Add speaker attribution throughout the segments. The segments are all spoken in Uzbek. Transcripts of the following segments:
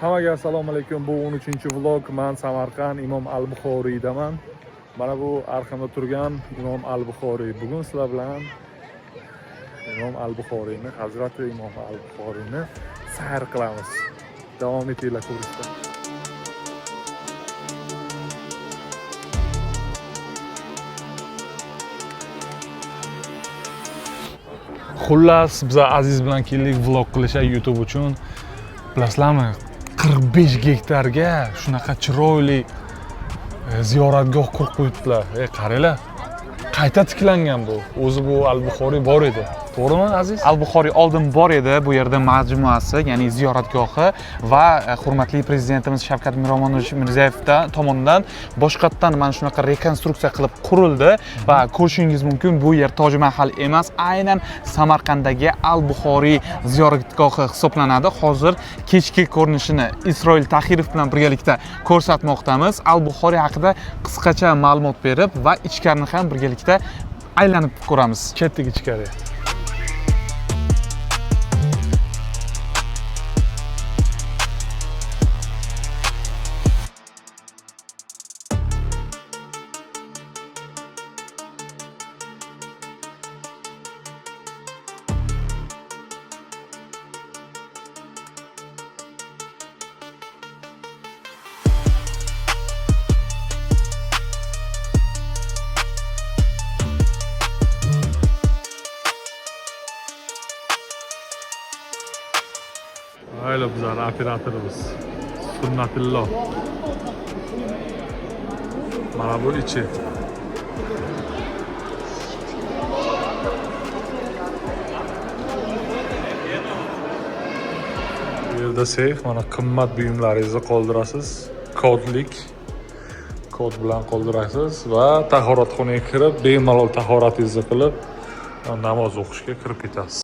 Speaker 1: Hammaga assalomu alaykum. Bu 13-vlog. Men Samarqand Imom al-Buxoriydaman. Mana bu arxamda turgan Imom al-Buxoriy. Bugun sizlar bilan Imom al-Buxoriyni, Hazrati Imom al-Buxoriyni sayr qilamiz. Davom etinglar ko'rishda. Xullas, biz Aziz bilan keldik vlog qilishga YouTube uchun. Bilasizlarmi? 45 gektarga shunaqa chiroyli ziyoratgoh qurib qo'yibdilar. Qaranglar. Qayta tiklangan bu. O'zi bu al-Buxoriy bor edi. To'g'rimi, Aziz?
Speaker 2: Al-Buxoriy oldin bor edi, bu yerda majmuasi, ya'ni ziyoratgohi va hurmatli prezidentimiz Shavkat Mirziyoyev tomonidan boshqatdan mana shunaqa rekonstruksiya qilib qurildi va ko'rishingiz mumkin, bu yer Toj Mahal emas, aynan Samarqanddagi al-Buxoriy ziyoratgohi hisoblanadi. Hozir kechki ko'rinishini Isroil Tahirov bilan birgalikda ko'rsatmoqdamiz. Al-Buxoriy haqida qisqacha ma'lumot berib va ichkarini ham birgalikda aylanib ko'ramiz.
Speaker 1: Ketdik ichkari. Öyle bizlar operatorimiz Sunnatillo. Mana bu içi. Bu yerda seyf, mana qimmat buyumlaringizni qoldirasiz. Kod bilan qoldirasiz va tahoratxonaga kirib, bemalol tahoratingizni qilib, namoz o'qishga kirib ketasiz.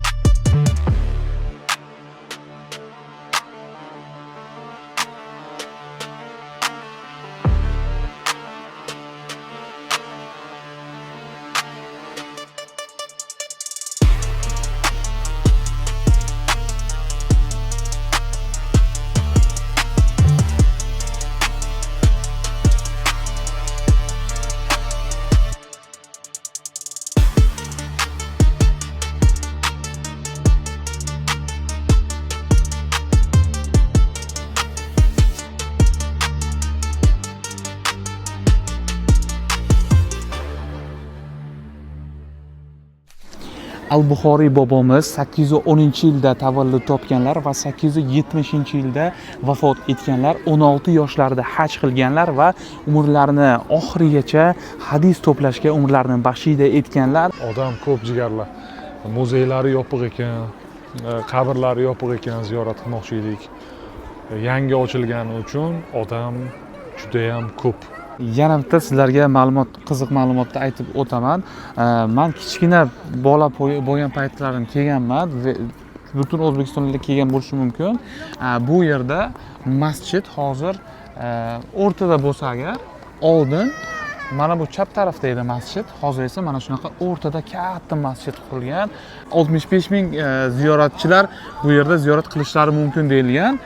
Speaker 2: Al-Buxoriy bobomiz 810-yilda tavallud topganlar va 870-yilda vafot etganlar, 16 yoshlarida haj qilganlar va umrlarini oxirigacha hadis to'plashga umrlarini baxshida etganlar.
Speaker 1: Odam ko'p jigarlar. Muzeylari yopiq ekan, qabrlari yopiq ekan, ziyorat qilmoqchi edik. Yangi ochilgani uchun odam juda ham ko'p.
Speaker 2: Yana bitta sizlarga qiziq ma'lumotni aytib o'taman. Men kichkina bola bo'lgan paytlarim kelganman. Butun O'zbekistonda kelgan bo'lishi mumkin. Bu yerda masjid hozir o'rtada bo'lsa agar, oldin mana bu chap tarafda edi masjid, hozir esa mana shunaqa o'rtada katta masjid qurilgan. 65 ming ziyoratchilar bu yerda ziyorat qilishlari mumkin deyilgan.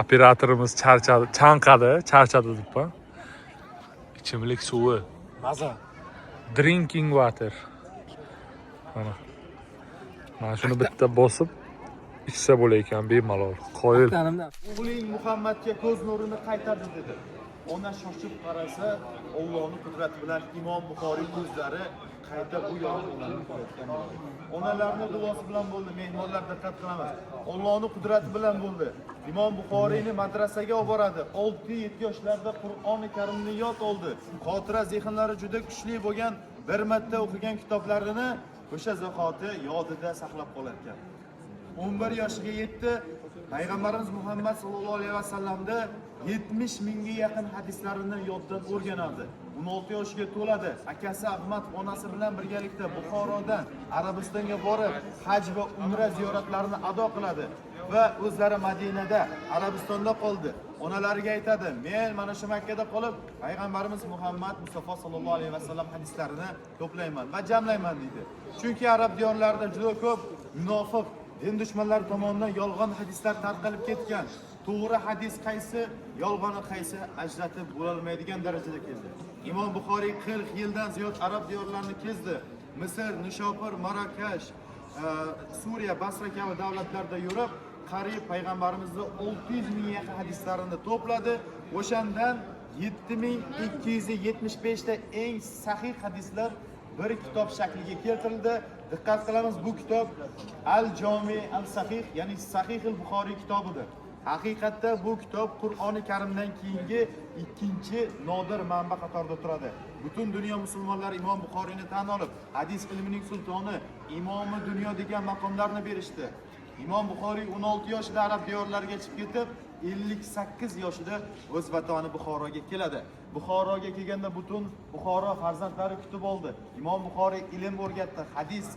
Speaker 1: Operatorimiz charchadi debman. Ichimlik suvi.
Speaker 2: Maza.
Speaker 1: Drinking water. Mana shuni bitta bosib ichsa bo'lar ekan bemalol. Qoyil.
Speaker 3: O'g'ling Muhammadga ko'z nurini qaytardi dedi. Ona shoshib qarasa, Allohning qudrati bilan Imom Buxoriy ko'zlari qayta bu yo'lni ko'rayotgan. Onalarning duosi bilan bo'ldi, mehmonlar diqqat qilamiz. Allohning qudrati bilan bo'ldi. Imom Buxoriyni madrasaga olib boradi. 6-7 yoshlarda Qur'oni Karimni yod oldi. Xotira zehnlari juda kuchli bo'lgan, bir marta o'qigan kitoblarini o'sha zahoti yodida saqlab qolarkan. 11 yoshiga yetdi. Payg'ambarimiz Muhammad sallallohu alayhi vasallamda 70 mingga yaqin hadislarini yoddan o'rganadi. 16 yoshiga to'ladi. Akasi Ahmad onasi bilan birgalikda Buxorodan Arabistonga borib, haj va umra ziyoratlarini ado qiladi va o'zlari Madinada, Arabistonda qoldi. Onalariga aytadi: "Men mana shu Makkada qolib, payg'ambarimiz Muhammad Mustafa sallallohu alayhi vasallam hadislarini to'playman va jamlayman" deydi. Chunki arab diyorlarida juda ko'p munofiq din dushmanlari tomonidan yolg'on hadislar tarqalib ketgan. To'g'ri hadis qaysi, yolg'oni qaysi ajratib bo'lolmaydigan darajada keldi. Imom Buxoriy 40 yildan ziyod arab diyorlarini kezdi. Misr, Nishopur, Marokash, Suriya, Basra kabi davlatlarda yurib, qariyb payg'ambarimizning 600 ming yaqin hadislarini to'pladi. O'shandan 7275 ta eng sahih hadislar bir kitob shakliga keltirildi. Diqqat qilamiz, bu kitob Al-Jomi al-Sahih, ya'ni Sahih al-Buxoriy kitobidir. Haqiqatda bu kitob Qur'oni Karimdan keyingi ikkinchi nodir manba qatorida turadi. Butun dunyo musulmonlari Imom Buxoriyni tan olib, hadis ilmining sultoni, imomi dunyo degan maqomlarni berishdi. Imom Buxoriy 16 yoshida arab diyorlariga chiqib ketib, 58 yoshida o'z vatani Buxoroga keladi. Buxoroga kelganda butun Buxoro farzandlari kutib oldi. Imom Buxoriy ilm o'rgatdi, hadis,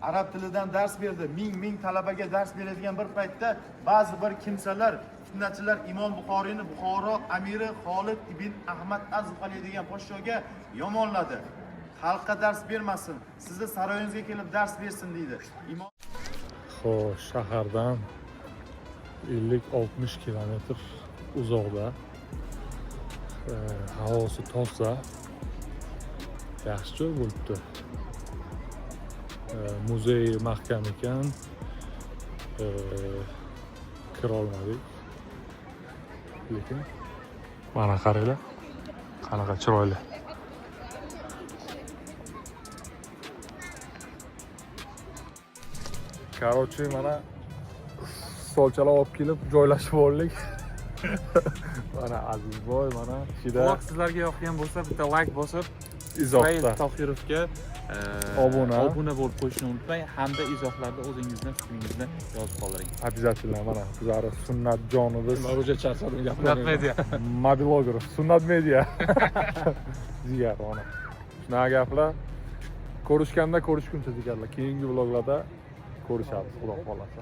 Speaker 3: arab tilidan dars berdi. Ming talabaga dars beradigan bir paytda ba'zi bir kimsalar, fitnachilar Imom Buxoriyni Buxoro amiri Xolid ibn Ahmad az-Zuhali degan podshoga yomonladi. Xalqqa dars bermasin, sizni saroyingizga kelib dars bersin deydi.
Speaker 1: Xo'sh, shahardan 50-60 kilometr uzoqda, havosi toza, yaxshi joy bo'libdi. Muzey mahkam ekan, kira olmadik. Lekin mana qaranglar, qanaqa chiroyli. Короче, mana stolchalar olib kelib joylashib oldik. Mana Azizboy, mana ishida
Speaker 2: Vlog sizlarga yoqgan bo'lsa, bitta like bosib,
Speaker 1: izohda
Speaker 2: Tohirovga
Speaker 1: obuna
Speaker 2: bo'lib qo'yishni unutmang, hamda izohlarda o'zingizni fikringizni yozib qoldiring.
Speaker 1: Обязательно mana bizlar Sunnat jonimiz.
Speaker 4: Men уже charchadim
Speaker 2: Sunnat media.
Speaker 1: Mobilogger, Sunnat media. Zigar mana. Shunaqa gaplar. Ko'rishganda ko'rishguncha deganlar. Keyingi vloglarda ko'rishamiz, xudo xolasa.